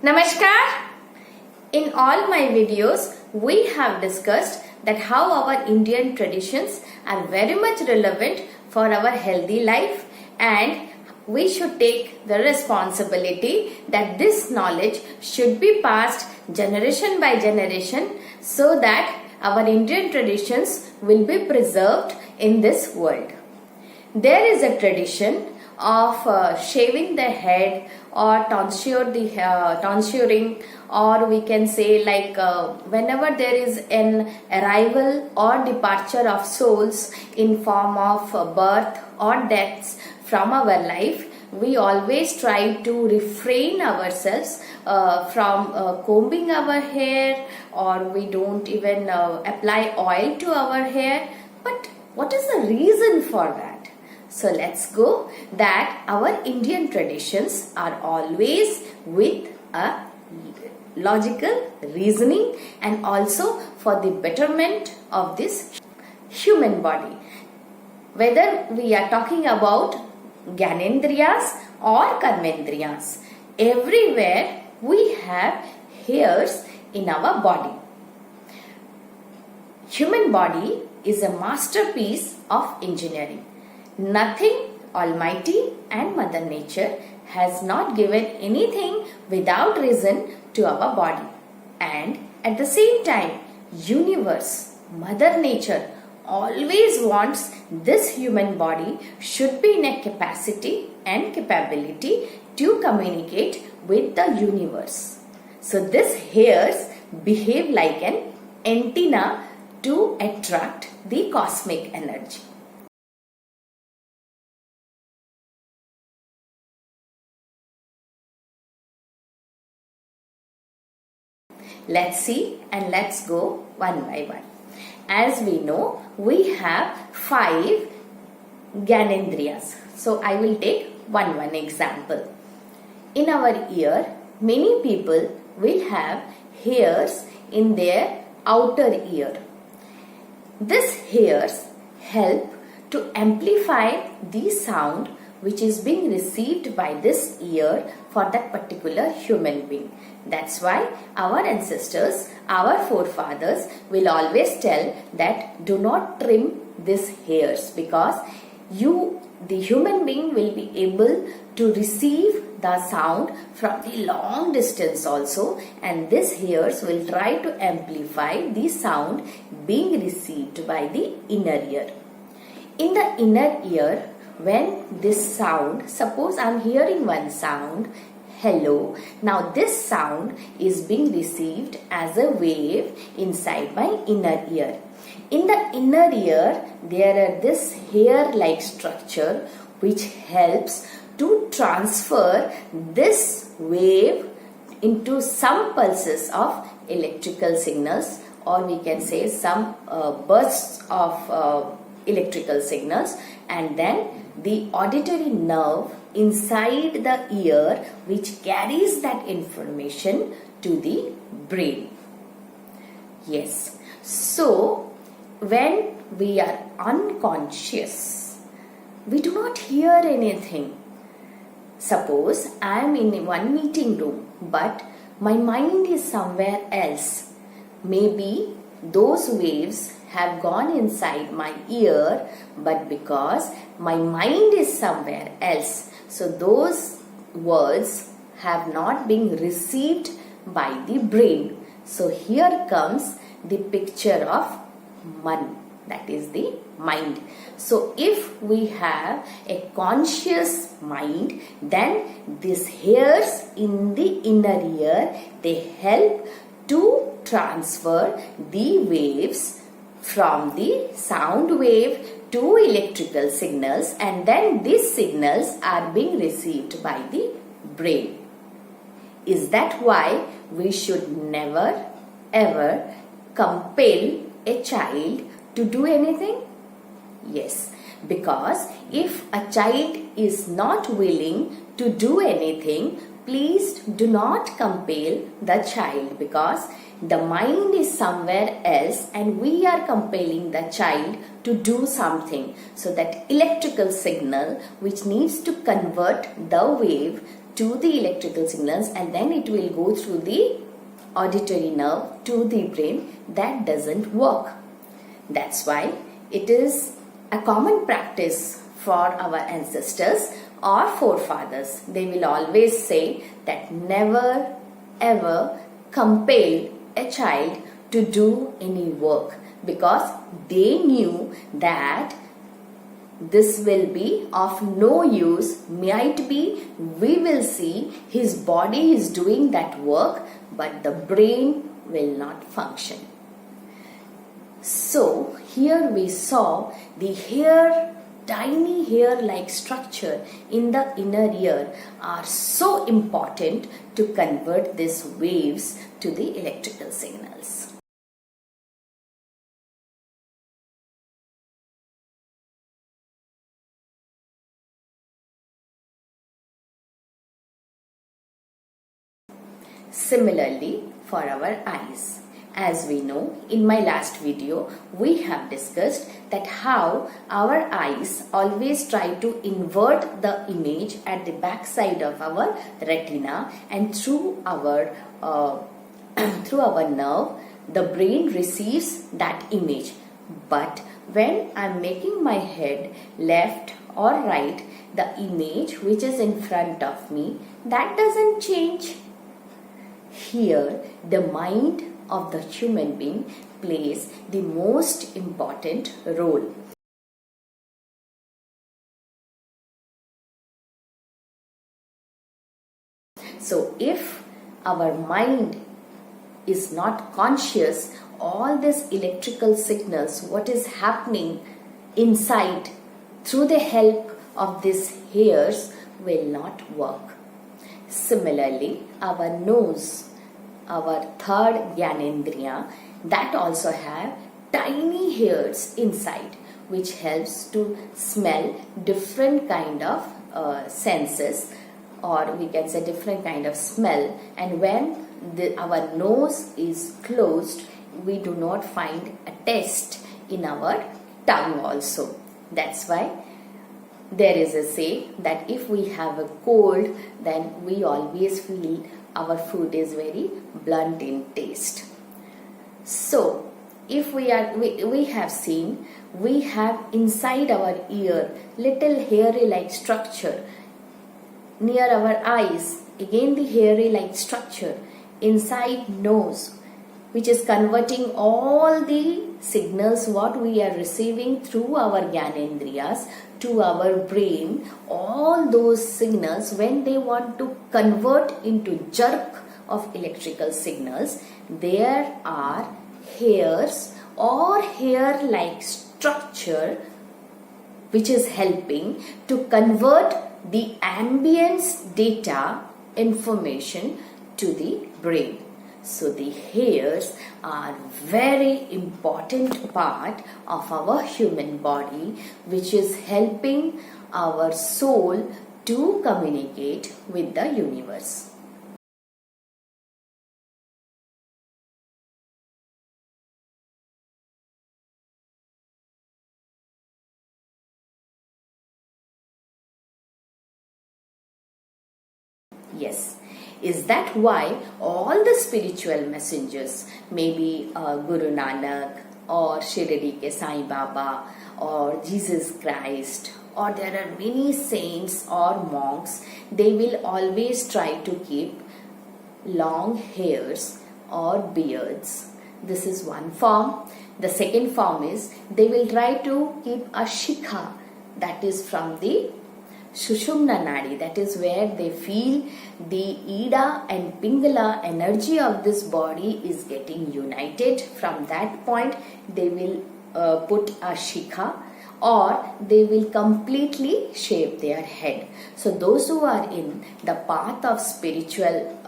Namaskar. In all my videos, we have discussed that how our Indian traditions are very much relevant for our healthy life, and we should take the responsibility that this knowledge should be passed generation by generation so that our Indian traditions will be preserved in this world. There is a tradition of shaving the head or tonsuring, or we can say like whenever there is an arrival or departure of souls in form of birth or deaths from our life, we always try to refrain ourselves from combing our hair, or we don't even apply oil to our hair. But what is the reason for that? So let's go that our Indian traditions are always with a logical reasoning and also for the betterment of this human body. Whether we are talking about ganendrias or carmendrias, everywhere we have hairs in our body. Human body is a masterpiece of engineering. Nothing Almighty and Mother Nature has not given anything without reason to our body. And at the same time, universe, Mother Nature always wants this human body should be in a capacity and capability to communicate with the universe. So these hairs behave like an antenna to attract the cosmic energy. Let's see and let's go one by one. As we know, we have 5 ganendrias. So I will take one example. In our ear, many people will have hairs in their outer ear. These hairs help to amplify the sound which is being received by this ear for that particular human being. That's why our ancestors, our forefathers will always tell that do not trim these hairs, because the human being will be able to receive the sound from the long distance also, and these hairs will try to amplify the sound being received by the inner ear. In the inner ear, when this sound, suppose I am hearing one sound, hello, now this sound is being received as a wave inside my inner ear. In the inner ear, there are this hair-like structure which helps to transfer this wave into some pulses of electrical signals, or we can say some bursts of electrical signals, and then the auditory nerve inside the ear which carries that information to the brain. Yes, so when we are unconscious, we do not hear anything. Suppose I am in one meeting room, but my mind is somewhere else. Maybe those waves have gone inside my ear, but because my mind is somewhere else, so those words have not been received by the brain. So here comes the picture of man, that is the mind. So if we have a conscious mind, then these hairs in the inner ear, they help to transfer the waves from the sound wave to electrical signals, and then these signals are being received by the brain. Is that why we should never ever compel a child to do anything? Yes, Because if a child is not willing to do anything, please do not compel the child, because the mind is somewhere else and we are compelling the child to do something. So that electrical signal which needs to convert the wave to the electrical signals, and then it will go through the auditory nerve to the brain, that doesn't work. That's why it is a common practice for our ancestors or forefathers. They will always say that never ever compel a child to do any work, because they knew that this will be of no use. Might be we will see his body is doing that work, but the brain will not function. So here we saw the hair, tiny hair-like structure in the inner ear are so important to convert these waves to the electrical signals. Similarly, for our eyes. As we know, in my last video, we have discussed that how our eyes always try to invert the image at the back side of our retina, and through our nerve, the brain receives that image. But when I am making my head left or right, the image which is in front of me, that doesn't change. Here, the mind of the human being plays the most important role. So, if our mind is not conscious, all these electrical signals, what is happening inside through the help of these hairs, will not work. Similarly, our nose, our third ganendria, that also have tiny hairs inside, which helps to smell different kind of senses, or we can say different kind of smell. And when our nose is closed, we do not find a taste in our tongue also. That's why there is a say that if we have a cold, then we always feel our food is very blunt in taste. So, if we have seen, we have inside our ear little hairy like structure. Near our eyes, again the hairy like structure. Inside nose, which is converting all the signals what we are receiving through our ganendrias to our brain. All those signals, when they want to convert into jerk of electrical signals, there are hairs or hair-like structure which is helping to convert the ambience data information to the brain. So the hairs are very important part of our human body, which is helping our soul to communicate with the universe. Yes. Is that why all the spiritual messengers, maybe Guru Nanak or Shirdi ke Sai Baba or Jesus Christ, or there are many saints or monks, they will always try to keep long hairs or beards. This is one form. The second form is they will try to keep a shikha, that is from the Sushumna Nadi, that is where they feel the Ida and Pingala energy of this body is getting united. From that point, they will put a shikha or they will completely shave their head. So those who are in the path of spiritual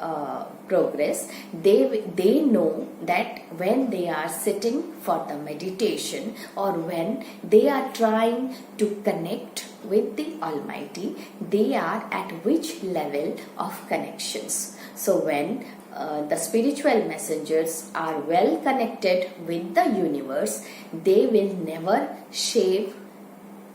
progress, they know that when they are sitting for the meditation, or when they are trying to connect with the Almighty, they are at which level of connections. So when the spiritual messengers are well connected with the universe, they will never shave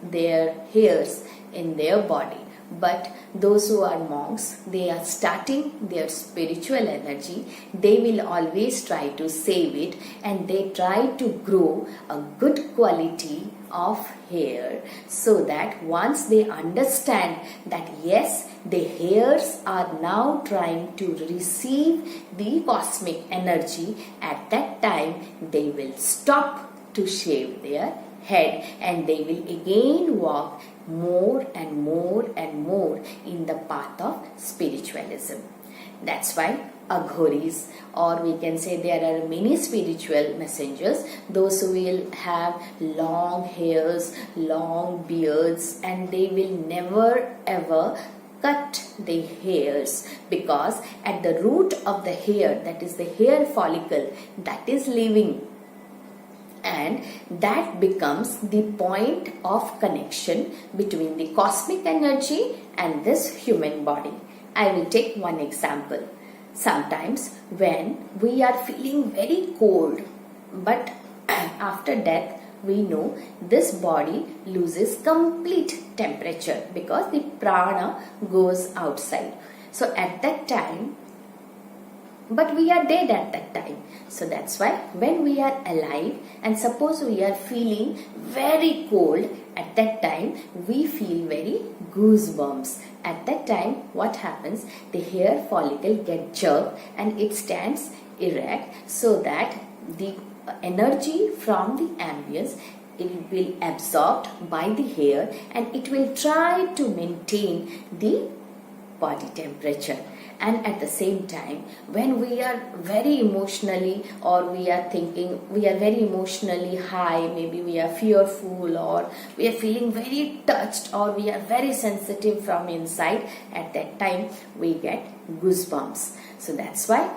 their hairs in their body. But those who are monks, they are starting their spiritual energy, they will always try to save it, and they try to grow a good quality of hair, so that once they understand that yes, the hairs are now trying to receive the cosmic energy, at that time they will stop to shave their head, and they will again walk more and more and more in the path of spiritualism. That's why aghoris, or we can say there are many spiritual messengers, those who will have long hairs, long beards, and they will never ever cut the hairs, because at the root of the hair, that is the hair follicle, that is living, and that becomes the point of connection between the cosmic energy and this human body. I will take one example. Sometimes when we are feeling very cold, but after death, we know this body loses complete temperature because the prana goes outside. So at that time, but we are dead at that time. So that's why when we are alive, and suppose we are feeling very cold, at that time we feel very goosebumps. At that time, what happens? The hair follicle gets jerked and it stands erect, so that the energy from the ambience, it will absorbed by the hair, and it will try to maintain the body temperature. And at the same time, when we are very emotionally, or we are thinking, we are very emotionally high, maybe we are fearful, or we are feeling very touched, or we are very sensitive from inside, at that time we get goosebumps. So that's why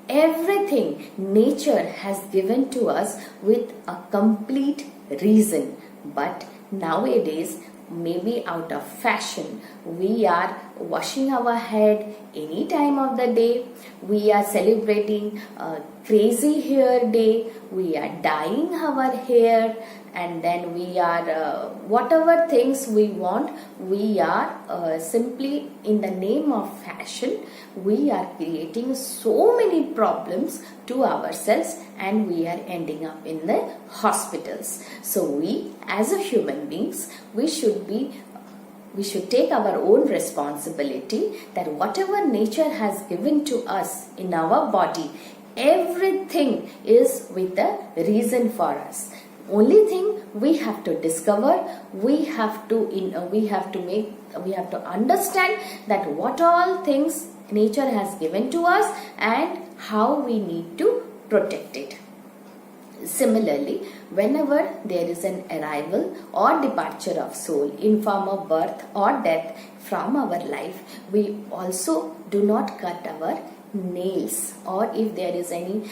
everything nature has given to us with a complete reason. But nowadays, maybe out of fashion, we are washing our head any time of the day, we are celebrating a crazy hair day, we are dyeing our hair, and then we are whatever things we want, we are simply in the name of fashion, we are creating so many problems to ourselves, and we are ending up in the hospitals. So we as a human beings, we should take our own responsibility, that whatever nature has given to us in our body, everything is with a reason for us. Only thing we have to discover, we have to understand that what all things nature has given to us and how we need to protect it. Similarly, whenever there is an arrival or departure of soul in form of birth or death from our life, we also do not cut our nails, or if there is any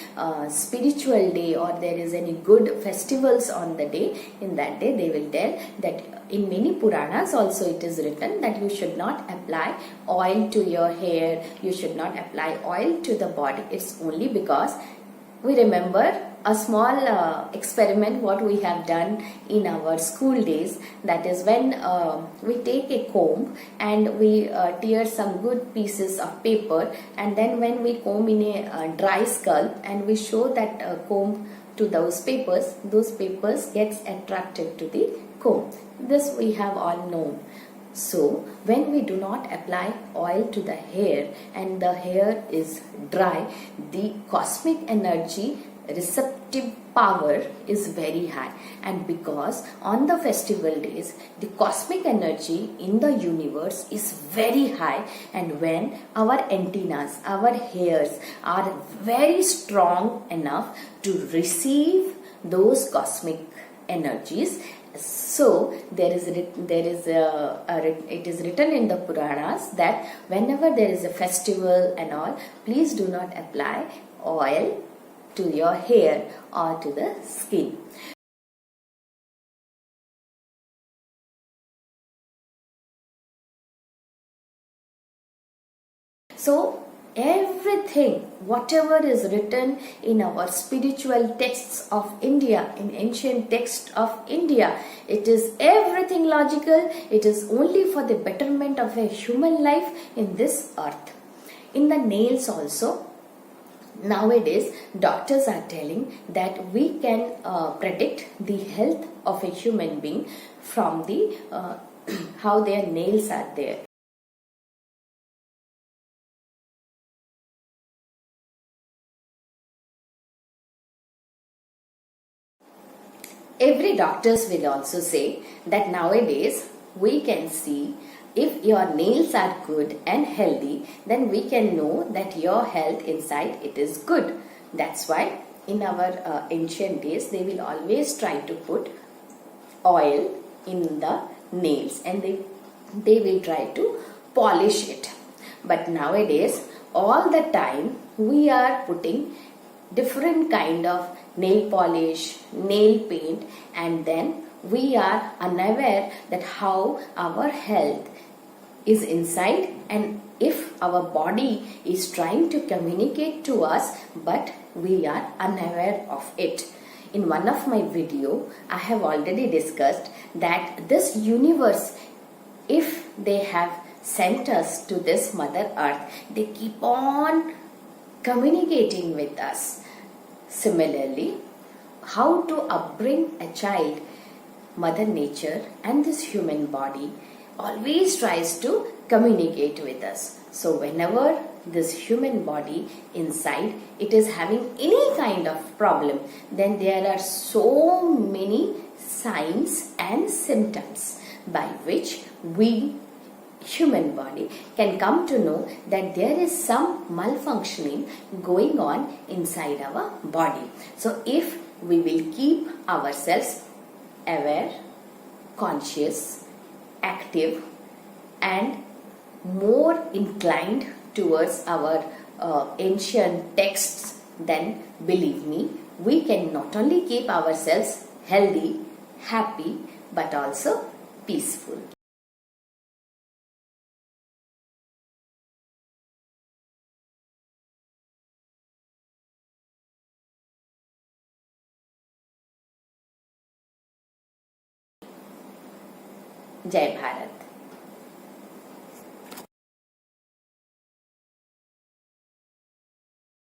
spiritual day, or there is any good festivals on the day, in that day they will tell that in many Puranas also it is written that you should not apply oil to your hair, you should not apply oil to the body. It's only because we remember a small experiment what we have done in our school days, that is when we take a comb and we tear some good pieces of paper, and then when we comb in a dry scalp and we show that comb to those papers gets attracted to the comb. This we have all known. So when we do not apply oil to the hair and the hair is dry, the cosmic energy receptive power is very high, and because on the festival days the cosmic energy in the universe is very high, and when our antennas, our hairs are very strong enough to receive those cosmic energies, So it is written in the Puranas that whenever there is a festival and all, please do not apply oil to your hair or to the skin. So everything, whatever is written in our spiritual texts of India, in ancient texts of India, it is everything logical. It is only for the betterment of a human life in this earth. In the nails also, nowadays doctors are telling that we can predict the health of a human being from the how their nails are there. Every doctors will also say that nowadays we can see if your nails are good and healthy, then we can know that your health inside it is good. That's why in our ancient days they will always try to put oil in the nails and they will try to polish it. But nowadays all the time we are putting different kind of nail polish, nail paint, and then we are unaware that how our health is inside and if our body is trying to communicate to us, but we are unaware of it. In one of my video, I have already discussed that this universe, if they have sent us to this Mother Earth, they keep on communicating with us. Similarly, how to upbring a child, Mother Nature and this human body always tries to communicate with us. So whenever this human body inside it is having any kind of problem, then there are so many signs and symptoms by which we human body can come to know that there is some malfunctioning going on inside our body. So if we will keep ourselves aware, conscious, active and more inclined towards our ancient texts, then believe me, we can not only keep ourselves healthy, happy, but also peaceful. Jai Bharat.